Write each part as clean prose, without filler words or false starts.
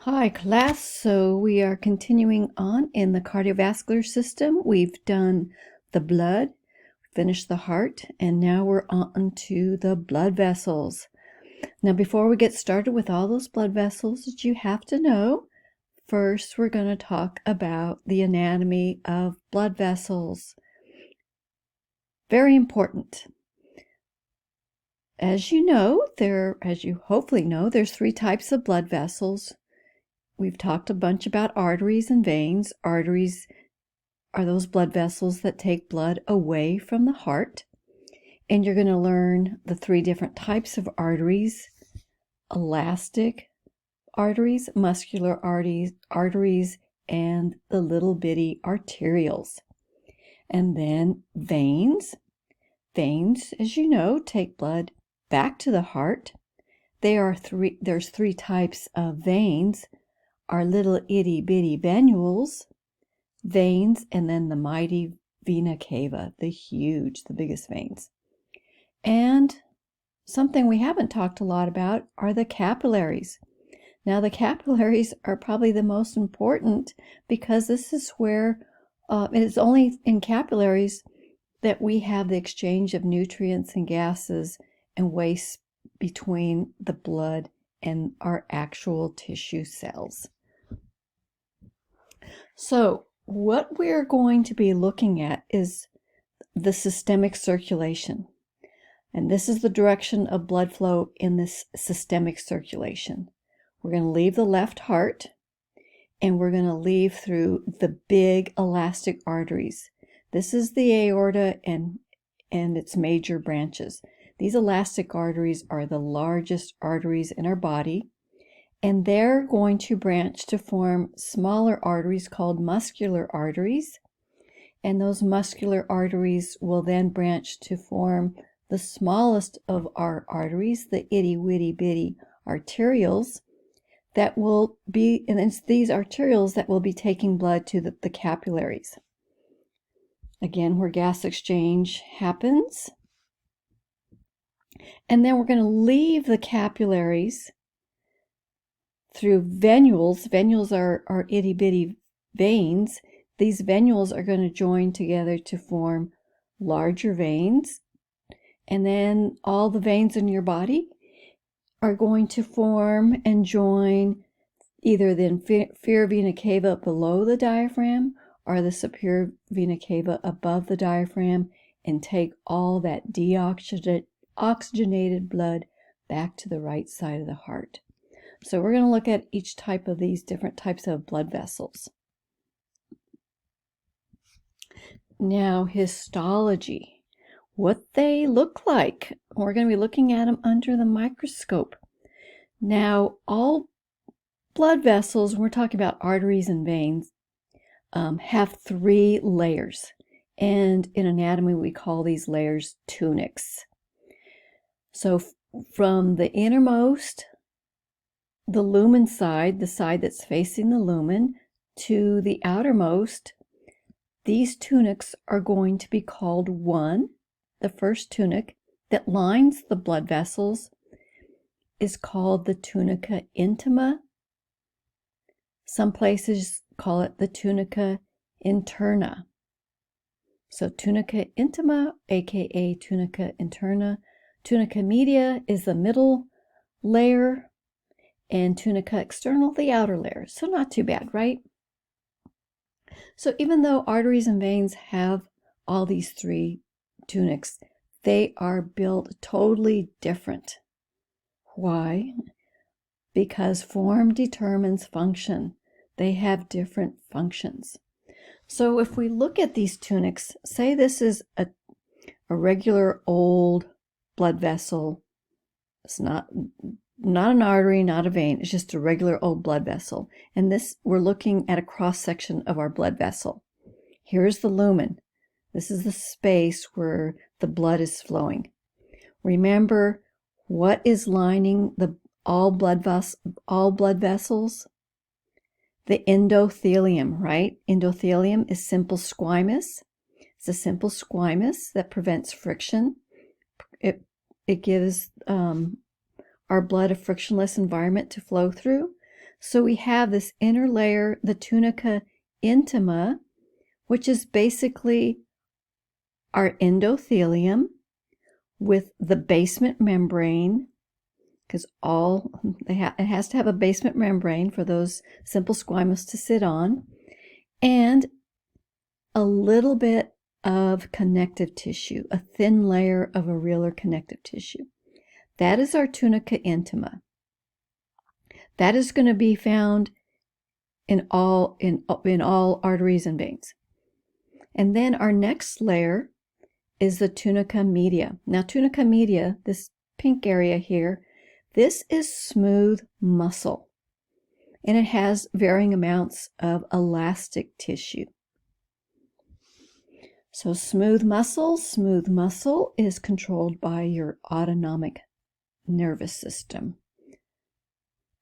Hi class, so we are continuing on in the cardiovascular system. We've done the blood, finished the heart, and now we're on to the blood vessels. Now before we get started with all those blood vessels that you have to know, first we're going to talk about the anatomy of blood vessels. Very important. As you hopefully know, there's three types of blood vessels. We've talked a bunch about arteries and veins. Arteries are those blood vessels that take blood away from the heart. And you're going to learn the three different types of arteries: elastic arteries, muscular arteries, and the little bitty arterioles. And then veins. Veins, as you know, take blood back to the heart. There's three types of veins: our little itty bitty venules, veins, and then the mighty vena cava, the biggest veins. And something we haven't talked a lot about are the capillaries. Now the capillaries are probably the most important because this is where it is only in capillaries that we have the exchange of nutrients and gases and waste between the blood and our actual tissue cells. So what we're going to be looking at is the systemic circulation. And this is the direction of blood flow in this systemic circulation. We're going to leave the left heart, and we're going to leave through the big elastic arteries. This is the aorta and its major branches. These elastic arteries are the largest arteries in our body, and they're going to branch to form smaller arteries called muscular arteries. And those muscular arteries will then branch to form the smallest of our arteries, the itty witty bitty arterioles, that will be, and it's these arterioles that will be taking blood to the capillaries. Again, where gas exchange happens. And then we're going to leave the capillaries through venules. Venules are itty bitty veins. These venules are going to join together to form larger veins. And then all the veins in your body are going to form and join either the inferior vena cava below the diaphragm or the superior vena cava above the diaphragm, and take all that deoxygenated blood back to the right side of the heart. So we're going to look at each type of these different types of blood vessels. Now, histology, what they look like. We're going to be looking at them under the microscope. Now, all blood vessels, when we're talking about arteries and veins, have three layers. And in anatomy, we call these layers tunics. So from the innermost, the lumen side, the side that's facing the lumen, to the outermost, these tunics are going to be called one. The first tunic that lines the blood vessels is called the tunica intima. Some places call it the tunica interna. So tunica intima, aka tunica interna. Tunica media is the middle layer, and tunica external, the outer layer. So not too bad, right? So even though arteries and veins have all these three tunics, they are built totally different. Why? Because form determines function. They have different functions. So if we look at these tunics, say this is a regular old blood vessel. It's not an artery, not a vein. It's just a regular old blood vessel. And this, we're looking at a cross-section of our blood vessel. Here's the lumen. This is the space where the blood is flowing. Remember, what is lining all blood vessels? The endothelium, right? Endothelium is simple squamous. It's a simple squamous that prevents friction. It gives our blood a frictionless environment to flow through. So we have this inner layer, the tunica intima, which is basically our endothelium with the basement membrane, because it has to have a basement membrane for those simple squamous to sit on, and a little bit of connective tissue, a thin layer of areolar connective tissue. That is our tunica intima. That is going to be found in all arteries and veins. And then our next layer is the tunica media. Now, tunica media, this pink area here, this is smooth muscle, and it has varying amounts of elastic tissue. So smooth muscle is controlled by your autonomic nervous system.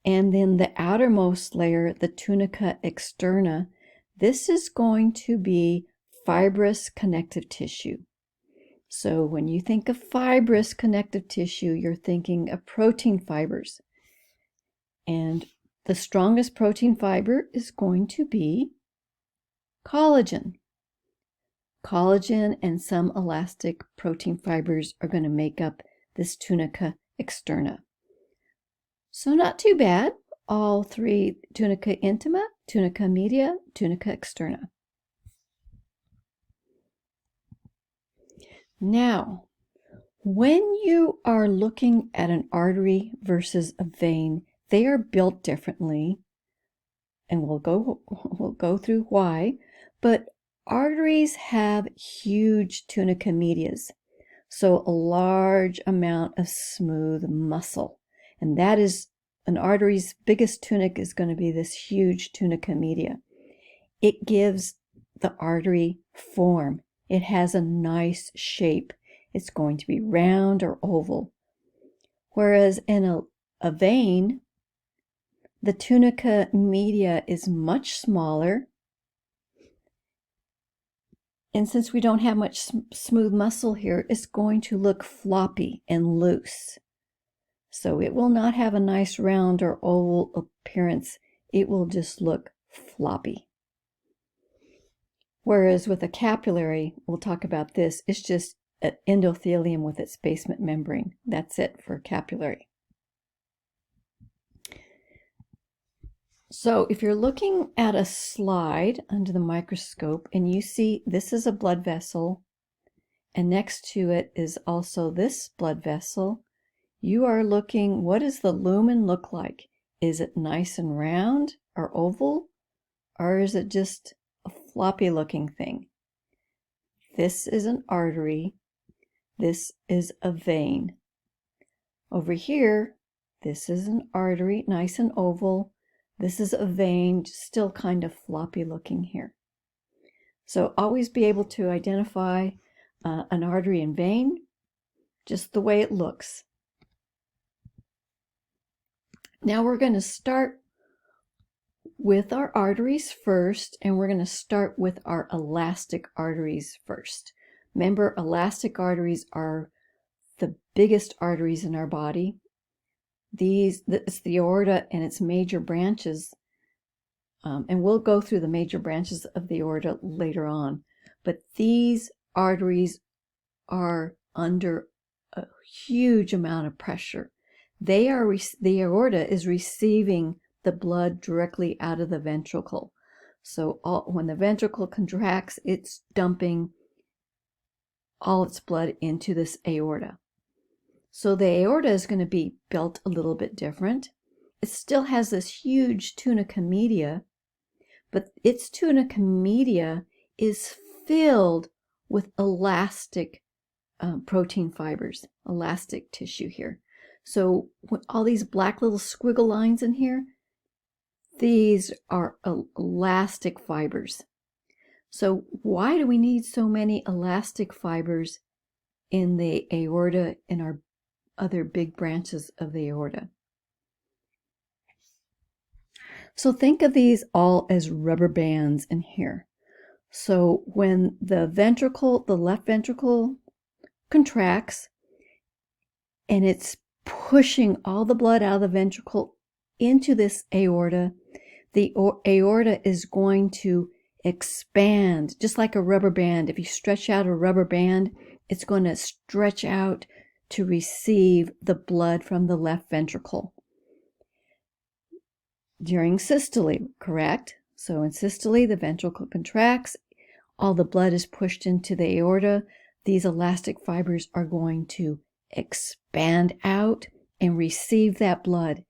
And then the outermost layer, the tunica externa, this is going to be fibrous connective tissue. So when you think of fibrous connective tissue, you're thinking of protein fibers. And the strongest protein fiber is going to be collagen. Collagen and some elastic protein fibers are going to make up this tunica externa. So not too bad. All three: tunica intima, tunica media, tunica externa. Now, when you are looking at an artery versus a vein, they are built differently, and we'll go through why. But arteries have huge tunica medias, so a large amount of smooth muscle, and that is an artery's biggest tunic is going to be this huge tunica media. It gives the artery form. It has a nice shape. It's going to be round or oval. Whereas in a vein, the tunica media is much smaller. And since we don't have much smooth muscle here, it's going to look floppy and loose. So it will not have a nice round or oval appearance. It will just look floppy. Whereas with a capillary, we'll talk about this, it's just an endothelium with its basement membrane. That's it for capillary. So if you're looking at a slide under the microscope and you see this is a blood vessel, and next to it is also this blood vessel, you are looking, what does the lumen look like? Is it nice and round or oval, or is it just a floppy looking thing? This is an artery. This is a vein. Over here, this is an artery, nice and oval. This is a vein, still kind of floppy looking here. So always be able to identify an artery and vein just the way it looks. Now we're going to start with our arteries first, and we're going to start with our elastic arteries first. Remember, elastic arteries are the biggest arteries in our body. It's the aorta and its major branches, and we'll go through the major branches of the aorta later on. But these arteries are under a huge amount of pressure. The aorta is receiving the blood directly out of the ventricle. So when the ventricle contracts, it's dumping all its blood into this aorta. So the aorta is going to be built a little bit different. It still has this huge tunica media, but its tunica media is filled with elastic protein fibers, elastic tissue here. So all these black little squiggle lines in here, these are elastic fibers. So why do we need so many elastic fibers in the aorta and our other big branches of the aorta? So think of these all as rubber bands in here. So when the left ventricle contracts and it's pushing all the blood out of the ventricle into this aorta, the aorta is going to expand, just like a rubber band. If you stretch out a rubber band, it's going to stretch out to receive the blood from the left ventricle. During systole, correct? So in systole, the ventricle contracts, all the blood is pushed into the aorta. These elastic fibers are going to expand out and receive that blood.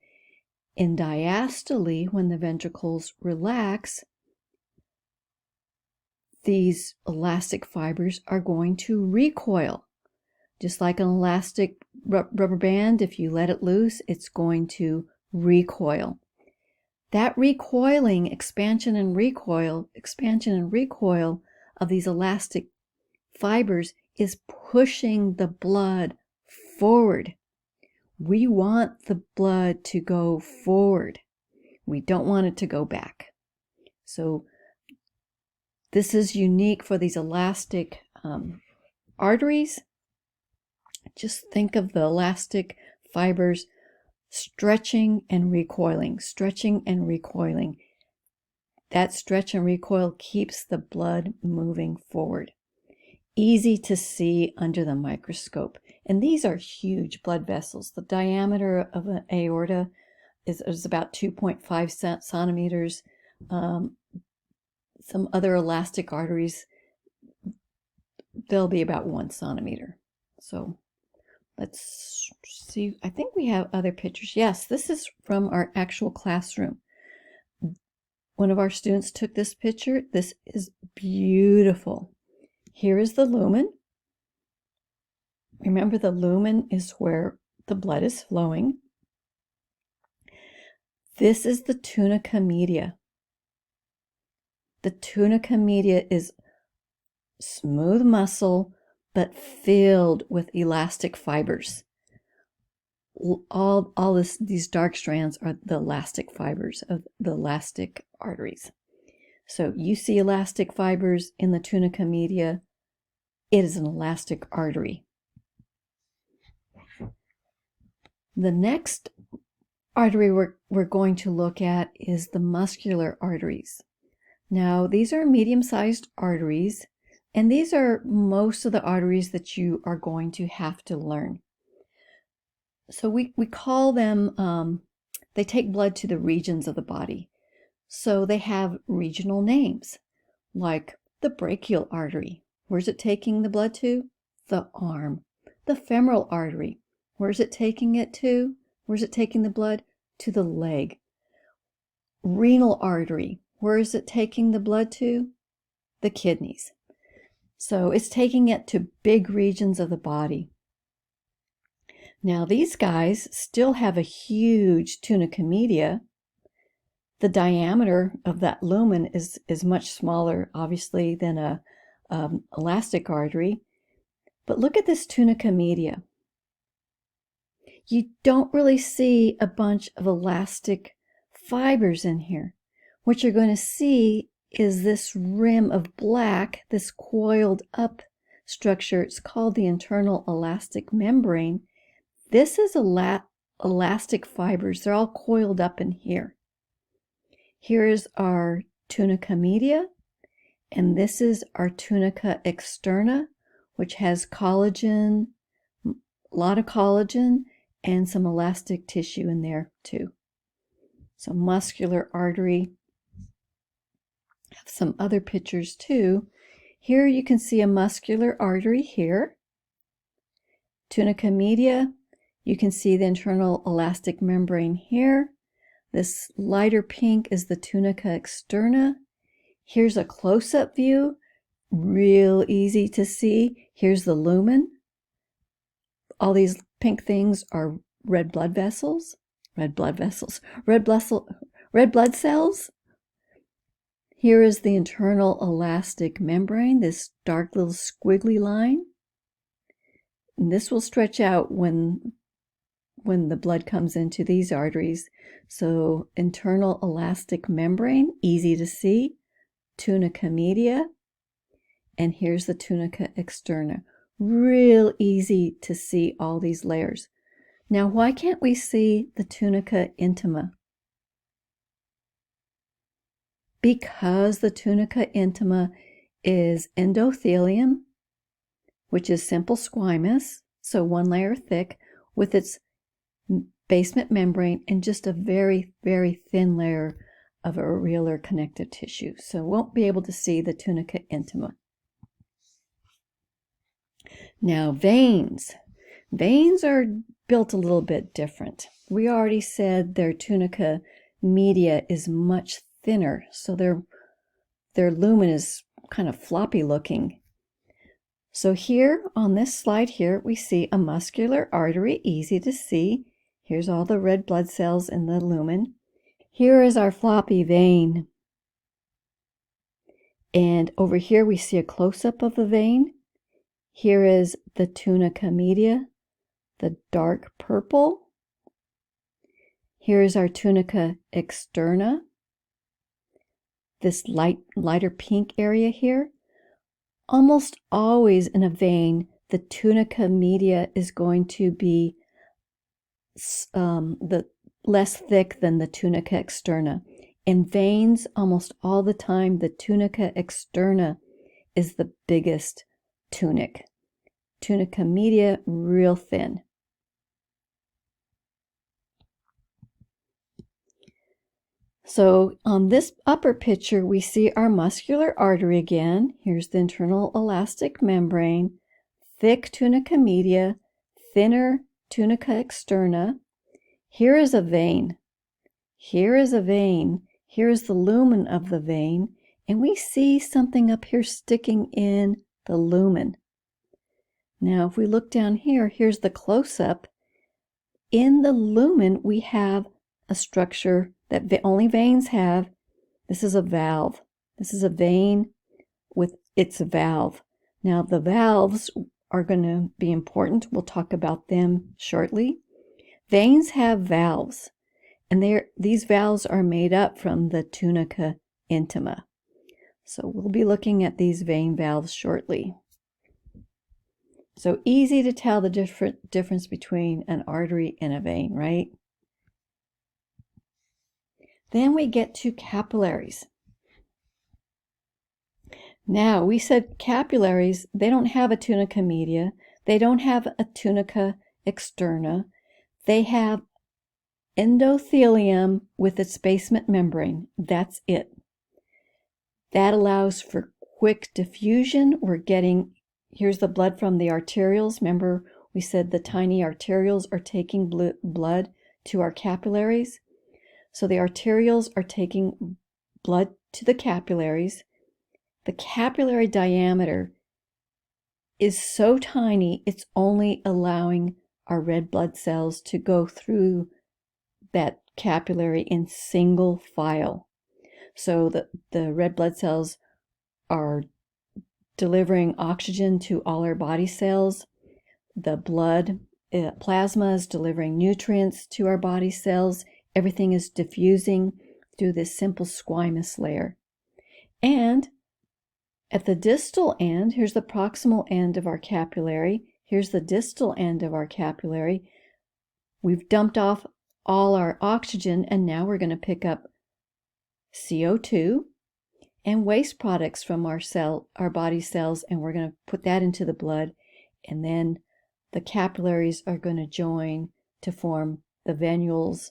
In diastole, when the ventricles relax, these elastic fibers are going to recoil. Just like an elastic rubber band, if you let it loose, it's going to recoil. That recoiling, expansion and recoil of these elastic fibers is pushing the blood forward. We want the blood to go forward. We don't want it to go back. So this is unique for these elastic arteries. Just think of the elastic fibers stretching and recoiling, stretching and recoiling. That stretch and recoil keeps the blood moving forward. Easy to see under the microscope. And these are huge blood vessels. The diameter of an aorta is about 2.5 centimeters. Some other elastic arteries, they'll be about 1 centimeter. So let's see. I think we have other pictures. Yes, this is from our actual classroom. One of our students took this picture. This is beautiful. Here is the lumen. Remember, the lumen is where the blood is flowing. This is the tunica media. The tunica media is smooth muscle, but filled with elastic fibers. These dark strands are the elastic fibers of the elastic arteries. So you see elastic fibers in the tunica media. It is an elastic artery. The next artery we're going to look at is the muscular arteries. Now, these are medium-sized arteries, and these are most of the arteries that you are going to have to learn. So we call them, they take blood to the regions of the body. So they have regional names, like the brachial artery. Where's it taking the blood to? The arm. The femoral artery. Where's it taking it to? Where's it taking the blood? To the leg. Renal artery. Where is it taking the blood to? The kidneys. So it's taking it to big regions of the body. Now these guys still have a huge tunica media. The diameter of that lumen is much smaller, obviously, than a elastic artery. But look at this tunica media. You don't really see a bunch of elastic fibers in here. What you're going to see is this rim of black, this coiled up structure. It's called the internal elastic membrane. This is elastic fibers. They're all coiled up in here. Here's our tunica media, and this is our tunica externa, which has collagen, a lot of collagen, and some elastic tissue in there too. So muscular artery. I have some other pictures too. Here you can see a muscular artery here. Tunica media. You can see the internal elastic membrane here. This lighter pink is the tunica externa. Here's a close-up view. Real easy to see. Here's the lumen. All these pink things are red blood vessels. Red blood cells. Here is the internal elastic membrane, this dark little squiggly line. And this will stretch out when the blood comes into these arteries. So internal elastic membrane, easy to see. Tunica media. And here's the tunica externa. Real easy to see all these layers. Now, why can't we see the tunica intima? because the tunica intima is endothelium, which is simple squamous, so one layer thick, with its basement membrane and just a very, very thin layer of areolar connective tissue. So won't be able to see the tunica intima. Now veins. Veins are built a little bit different. We already said their tunica media is much thinner, so their lumen is kind of floppy looking. So here on this slide here, we see a muscular artery, easy to see. Here's all the red blood cells in the lumen. Here is our floppy vein. And over here we see a close-up of the vein. Here is the tunica media, the dark purple. Here is our tunica externa, this lighter pink area here. Almost always in a vein, the tunica media is going to be less thick than the tunica externa. In veins, almost all the time, the tunica externa is the biggest tunic. Tunica media, real thin. So on this upper picture, we see our muscular artery again. Here's the internal elastic membrane, thick tunica media, thinner tunica externa. Here is a vein. Here is a vein. Here is the lumen of the vein. And we see something up here sticking in the lumen. Now, if we look down here, here's the close-up. In the lumen, we have a structure that only veins have. This is a valve. This is a vein with its valve. Now, the valves are going to be important. We'll talk about them shortly. Veins have valves, and these valves are made up from the tunica intima. So we'll be looking at these vein valves shortly. So easy to tell the difference between an artery and a vein, right? Then we get to capillaries. Now, we said capillaries, they don't have a tunica media. They don't have a tunica externa. They have endothelium with its basement membrane. That's it. That allows for quick diffusion. Here's the blood from the arterioles. Remember, we said the tiny arterioles are taking blood to our capillaries. So the arterioles are taking blood to the capillaries. The capillary diameter is so tiny, it's only allowing our red blood cells to go through that capillary in single file. So the red blood cells are delivering oxygen to all our body cells. The blood plasma is delivering nutrients to our body cells. Everything is diffusing through this simple squamous layer. And at the distal end, here's the proximal end of our capillary. Here's the distal end of our capillary. We've dumped off all our oxygen, and now we're going to pick up CO2 and waste products from our body cells, and we're going to put that into the blood, and then the capillaries are going to join to form the venules.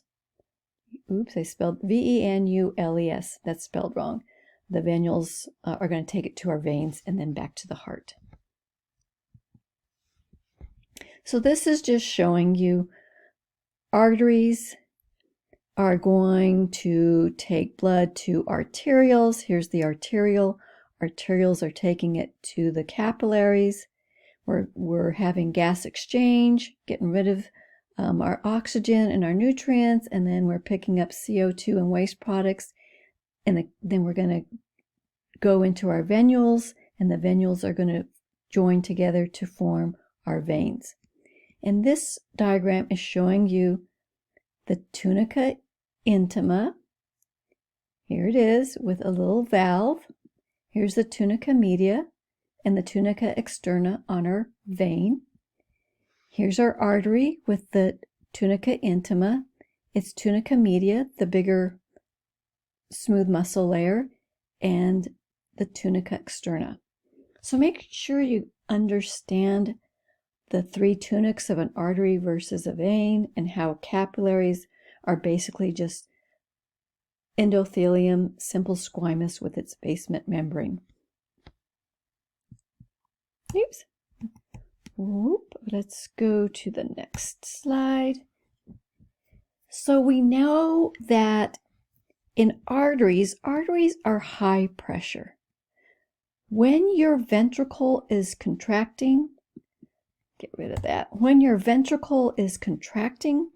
Oops, I spelled V-E-N-U-L-E-S. That's spelled wrong. The venules are going to take it to our veins and then back to the heart. So this is just showing you arteries are going to take blood to arterioles. Here's the arteriole. Arterioles are taking it to the capillaries. We're having gas exchange, getting rid of our oxygen and our nutrients, and then we're picking up CO2 and waste products, and then we're going to go into our venules, and the venules are going to join together to form our veins. And this diagram is showing you the tunica intima. Here it is with a little valve. Here's the tunica media and the tunica externa on our vein. Here's our artery with the tunica intima. It's tunica media, the bigger smooth muscle layer, and the tunica externa. So make sure you understand the three tunics of an artery versus a vein, and how capillaries are basically just endothelium, simple squamous with its basement membrane. Oops. Whoop. Let's go to the next slide. So we know that in arteries are high pressure. When your ventricle is contracting, get rid of that. When your ventricle is contracting,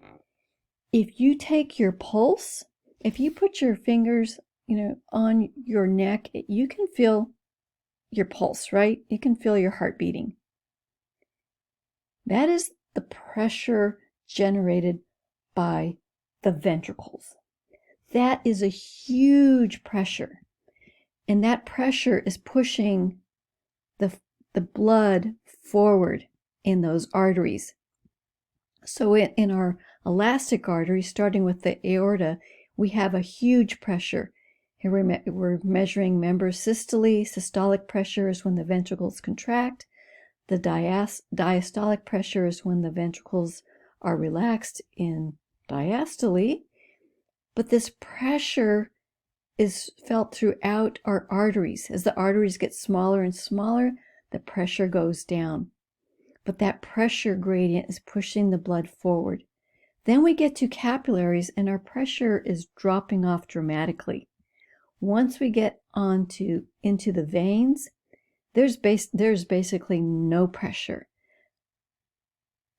if you take your pulse, if you put your fingers, on your neck, you can feel your pulse, right? You can feel your heart beating. That is the pressure generated by the ventricles. That is a huge pressure. And that pressure is pushing the blood forward in those arteries. So in our elastic artery, starting with the aorta, we have a huge pressure. Here we're measuring member systole. Systolic pressure is when the ventricles contract. The diastolic pressure is when the ventricles are relaxed in diastole. But this pressure is felt throughout our arteries. As the arteries get smaller and smaller, the pressure goes down. But that pressure gradient is pushing the blood forward. Then we get to capillaries, and our pressure is dropping off dramatically. Once we get into the veins, there's basically no pressure.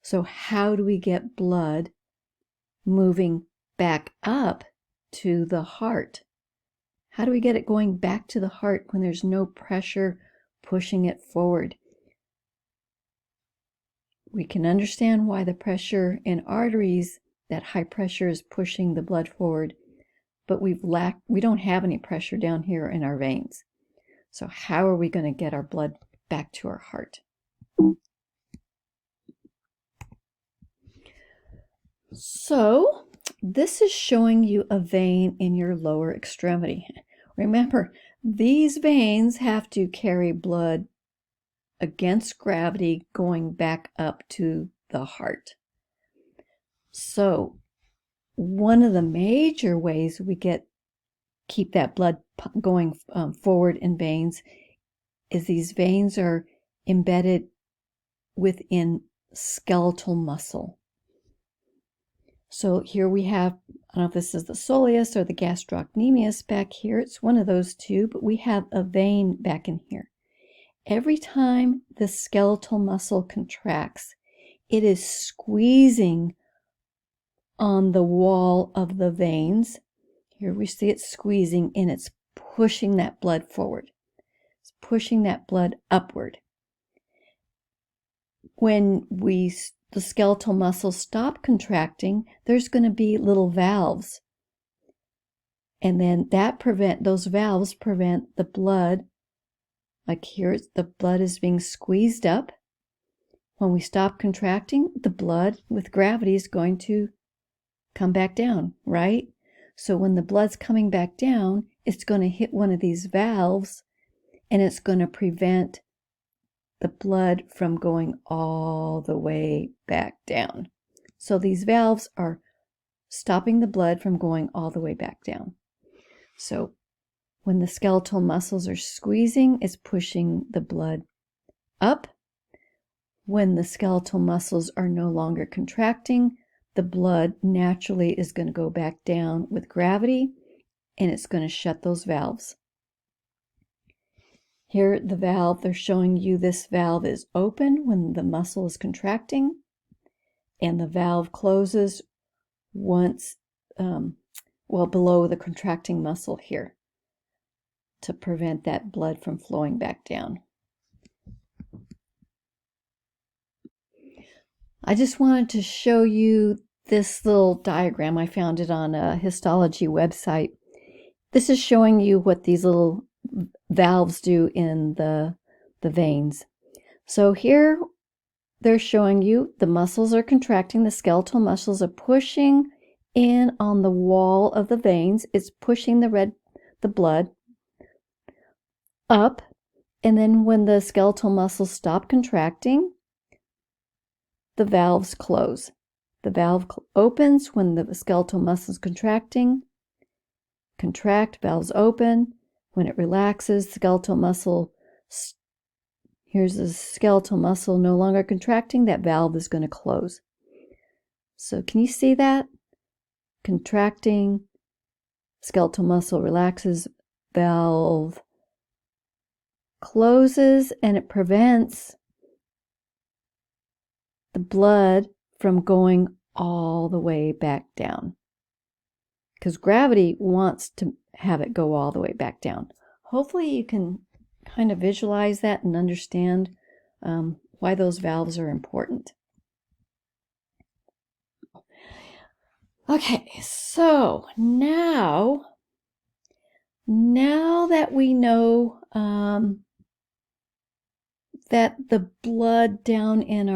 So how do we get blood moving back up to the heart? How do we get it going back to the heart when there's no pressure pushing it forward? We can understand why the pressure in arteries, that high pressure, is pushing the blood forward, but we don't have any pressure down here in our veins. So how are we going to get our blood back to our heart? So this is showing you a vein in your lower extremity. Remember, these veins have to carry blood against gravity going back up to the heart. So one of the major ways we keep that blood going forward in veins is these veins are embedded within skeletal muscle. So here we have, I don't know if this is the soleus or the gastrocnemius back here. It's one of those two, but we have a vein back in here. Every time the skeletal muscle contracts, it is squeezing on the wall of the veins. Here we see it squeezing, and it's pushing that blood forward. It's pushing that blood upward. When the skeletal muscles stop contracting, there's going to be little valves. And then those valves prevent the blood, like here, the blood is being squeezed up. When we stop contracting, the blood with gravity is going to come back down, right? So when the blood's coming back down, it's going to hit one of these valves, and it's going to prevent the blood from going all the way back down. So these valves are stopping the blood from going all the way back down. So when the skeletal muscles are squeezing, it's pushing the blood up. When the skeletal muscles are no longer contracting, the blood naturally is going to go back down with gravity, and it's going to shut those valves. Here, the valve, they're showing you this valve is open when the muscle is contracting, and the valve closes once, below the contracting muscle here, to prevent that blood from flowing back down. I just wanted to show you this little diagram. I found it on a histology website. This is showing you what these little valves do in the veins. So here they're showing you the muscles are contracting, the skeletal muscles are pushing in on the wall of the veins. It's pushing the blood. up, and then when the skeletal muscles stop contracting, the valves close. The valve opens when the skeletal muscle is contracting. Contract, valves open. When it relaxes, skeletal muscle, here's the skeletal muscle no longer contracting, that valve is going to close. So can you see that? Contracting, skeletal muscle relaxes, valve closes, and it prevents the blood from going all the way back down, because gravity wants to have it go all the way back down. Hopefully you can kind of visualize that and understand why those valves are important. Okay, so now that we know that the blood down in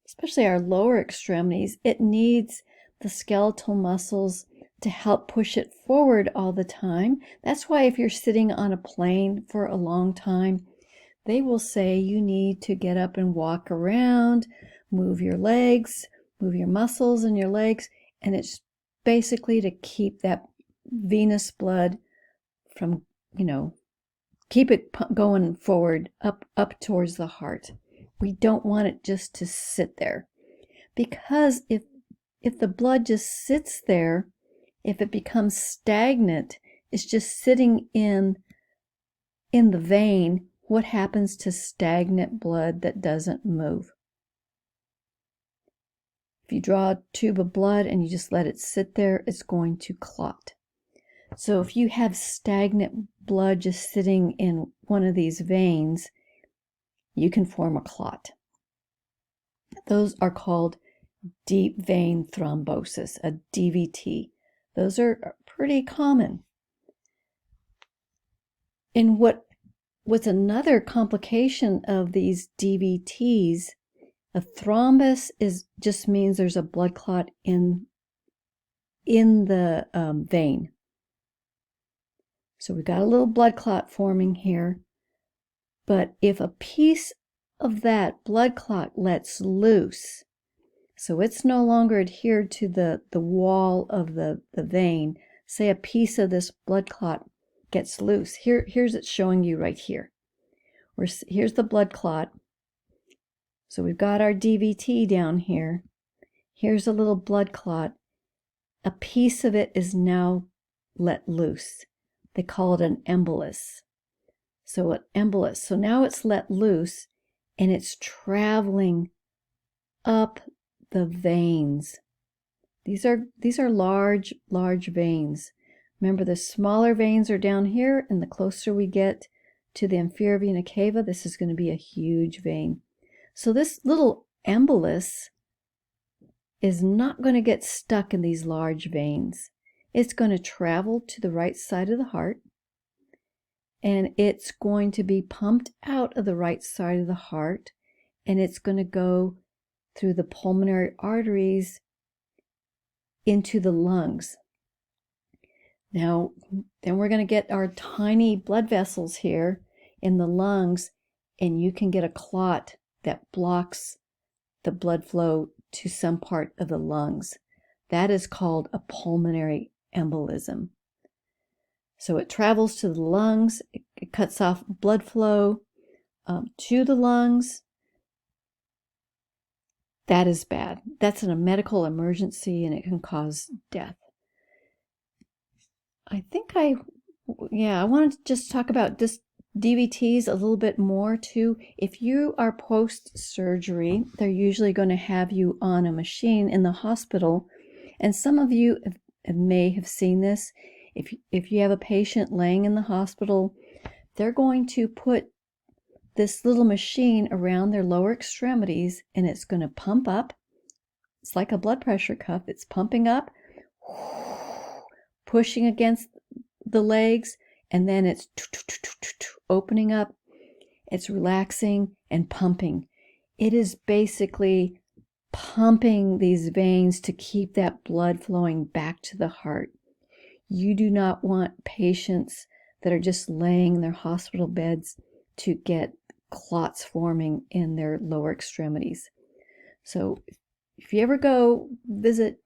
especially our lower extremities, it needs the skeletal muscles to help push it forward all the time. That's why if you're sitting on a plane for a long time, they will say you need to get up and walk around, move your legs, move your muscles in your legs, and it's basically to keep that venous blood from, keep it going forward, up towards the heart. We don't want it just to sit there, because if the blood just sits there, if it becomes stagnant, it's just sitting in the vein. What happens to stagnant blood that doesn't move? If you draw a tube of blood and you just let it sit there, it's going to clot. So if you have stagnant blood just sitting in one of these veins, you can form a clot. Those are called deep vein thrombosis, a DVT. Those are pretty common. And what's another complication of these DVTs, a thrombus just means there's a blood clot in the vein. So we've got a little blood clot forming here. But if a piece of that blood clot lets loose, so it's no longer adhered to the wall of the vein, say a piece of this blood clot gets loose. Here's it showing you right here. Here's the blood clot. So we've got our DVT down here. Here's a little blood clot. A piece of it is now let loose. They call it an embolus. So an embolus. So now it's let loose and it's traveling up the veins. These are large veins. Remember, the smaller veins are down here, and the closer we get to the inferior vena cava, this is going to be a huge vein. So this little embolus is not going to get stuck in these large veins. It's going to travel to the right side of the heart, and it's going to be pumped out of the right side of the heart, and it's going to go through the pulmonary arteries into the lungs. Now, then we're going to get our tiny blood vessels here in the lungs, and you can get a clot that blocks the blood flow to some part of the lungs. That is called a pulmonary embolism. So it travels to the lungs, it cuts off blood flow to the lungs. That is bad. That's a medical emergency, and it can cause death. I wanted to just talk about this DVTs a little bit more too. If you are post-surgery, they're usually going to have you on a machine in the hospital, and some of you may have seen this. If you have a patient laying in the hospital, they're going to put this little machine around their lower extremities, and it's going to pump up. It's like a blood pressure cuff. It's pumping up, pushing against the legs, and then it's opening up. It's relaxing and pumping. It is basically pumping these veins to keep that blood flowing back to the heart. You do not want patients that are just laying in their hospital beds to get clots forming in their lower extremities. So if you ever go visit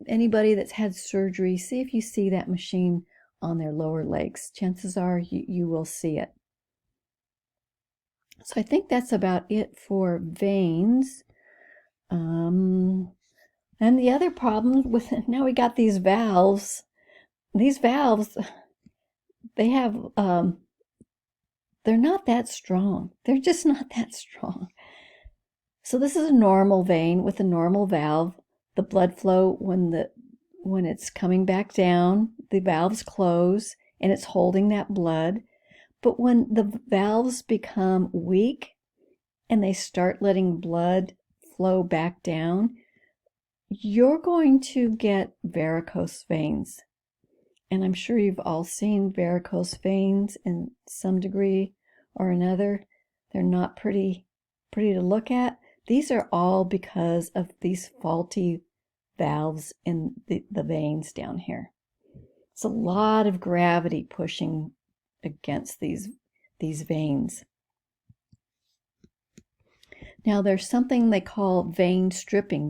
anybody that's had surgery, see if you see that machine on their lower legs. Chances are you will see it. So I think that's about it for veins. And the other problem with, now we got these valves. These valves, they have, they're not that strong. They're just not that strong. So this is a normal vein with a normal valve. The blood flow, when it's coming back down, the valves close and it's holding that blood. But when the valves become weak and they start letting blood flow back down, you're going to get varicose veins. And I'm sure you've all seen varicose veins in some degree or another. They're not pretty to look at. These are all because of these faulty valves in the veins down here. It's a lot of gravity pushing against these veins. Now there's something they call vein stripping.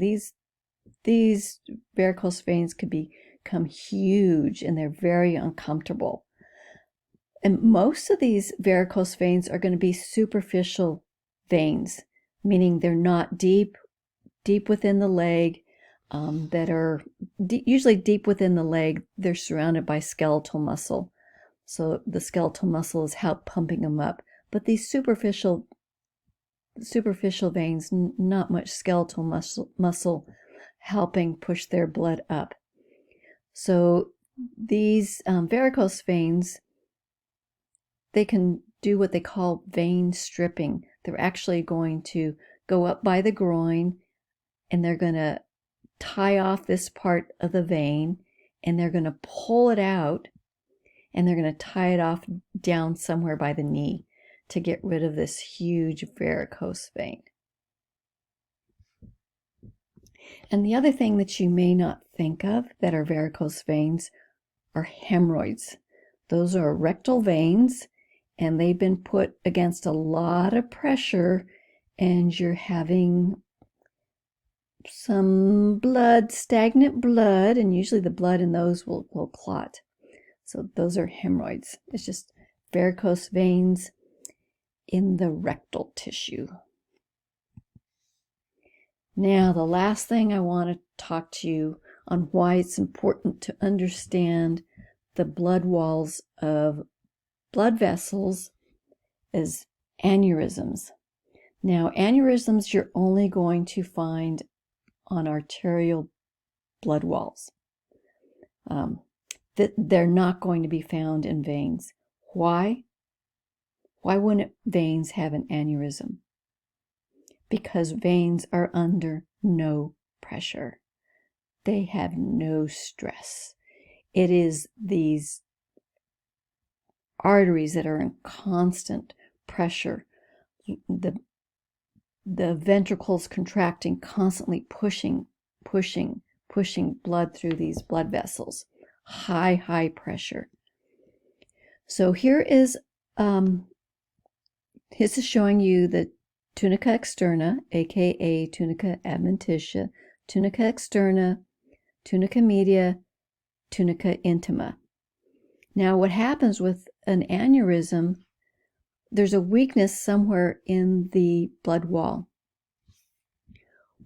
These varicose veins could become huge and they're very uncomfortable. And most of these varicose veins are going to be superficial veins, meaning they're not deep within the leg, that are usually deep within the leg. They're surrounded by skeletal muscle. So the skeletal muscle is help pumping them up. But these superficial veins, not much skeletal muscle helping push their blood up. So these varicose veins, they can do what they call vein stripping. They're actually going to go up by the groin and they're going to tie off this part of the vein and they're going to pull it out and they're going to tie it off down somewhere by the knee to get rid of this huge varicose vein. And the other thing that you may not think of that are varicose veins are hemorrhoids. Those are rectal veins and they've been put against a lot of pressure and you're having some blood, stagnant blood, and usually the blood in those will clot. So those are hemorrhoids. It's just varicose veins in the rectal tissue. Now, the last thing I want to talk to you on why it's important to understand the blood walls of blood vessels is aneurysms. Now, aneurysms you're only going to find on arterial blood walls. They're not going to be found in veins. Why? Why wouldn't veins have an aneurysm? Because veins are under no pressure. They have no stress. It is these arteries that are in constant pressure. The ventricles contracting, constantly pushing blood through these blood vessels. High pressure. So here is this is showing you the tunica externa, aka tunica adventitia, tunica externa, tunica media, tunica intima. Now what happens with an aneurysm, there's a weakness somewhere in the blood wall.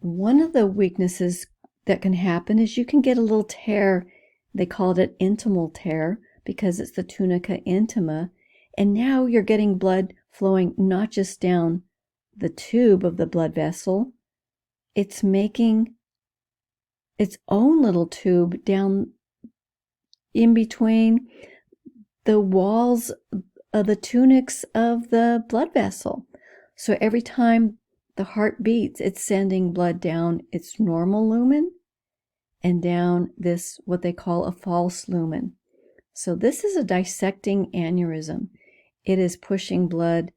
One of the weaknesses that can happen is you can get a little tear. They called it intimal tear because it's the tunica intima. And now you're getting blood flowing not just down the tube of the blood vessel, it's making its own little tube down in between the walls of the tunics of the blood vessel. So every time the heart beats, it's sending blood down its normal lumen and down this, what they call a false lumen. So this is a dissecting aneurysm. It is pushing blood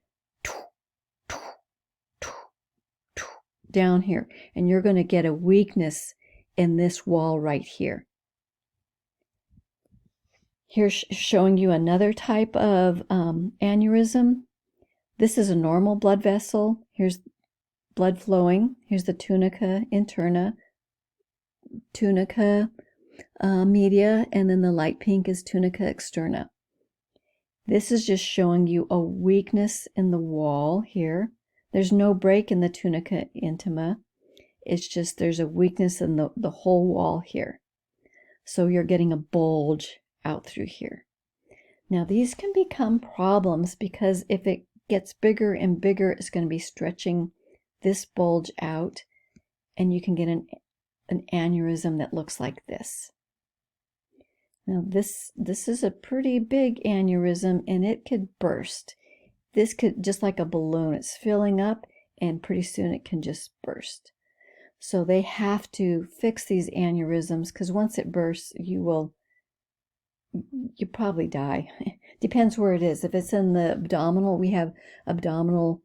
down here, and you're going to get a weakness in this wall right here. Here's showing you another type of aneurysm. This is a normal blood vessel. Here's blood flowing. Here's the tunica interna, tunica media, and then the light pink is tunica externa. This is just showing you a weakness in the wall here. There's no break in the tunica intima. It's just there's a weakness in the whole wall here. So you're getting a bulge out through here. Now these can become problems because if it gets bigger and bigger, it's going to be stretching this bulge out, and you can get an aneurysm that looks like this. Now this is a pretty big aneurysm, and it could burst. This could, just like a balloon, it's filling up and pretty soon it can just burst. So they have to fix these aneurysms because once it bursts, you probably die. Depends where it is. If it's in the abdominal, we have abdominal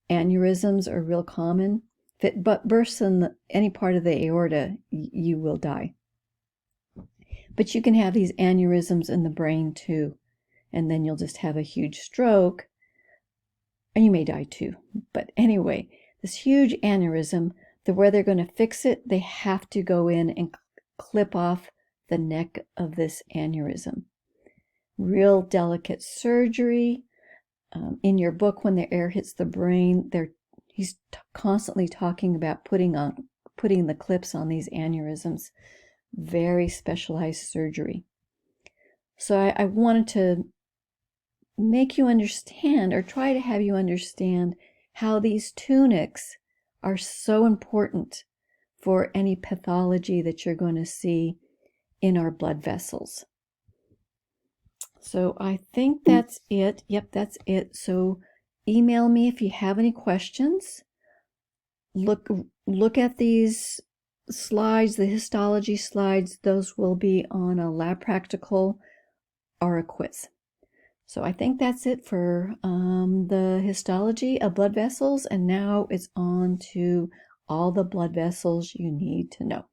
aneurysms are real common. If it bursts in any part of the aorta, you will die. But you can have these aneurysms in the brain too, and then you'll just have a huge stroke, and you may die too. But anyway, this huge aneurysm, where they're going to fix it, they have to go in and clip off the neck of this aneurysm. Real delicate surgery. In your book, When the Air Hits the Brain, he's constantly talking about putting the clips on these aneurysms. Very specialized surgery. So I wanted to make you understand, or try to have you understand, how these tunics are so important for any pathology that you're going to see in our blood vessels. So I think that's it. Yep, that's it. So email me if you have any questions. Look at these slides, the histology slides. Those will be on a lab practical or a quiz. So I think that's it for the histology of blood vessels, and now it's on to all the blood vessels you need to know.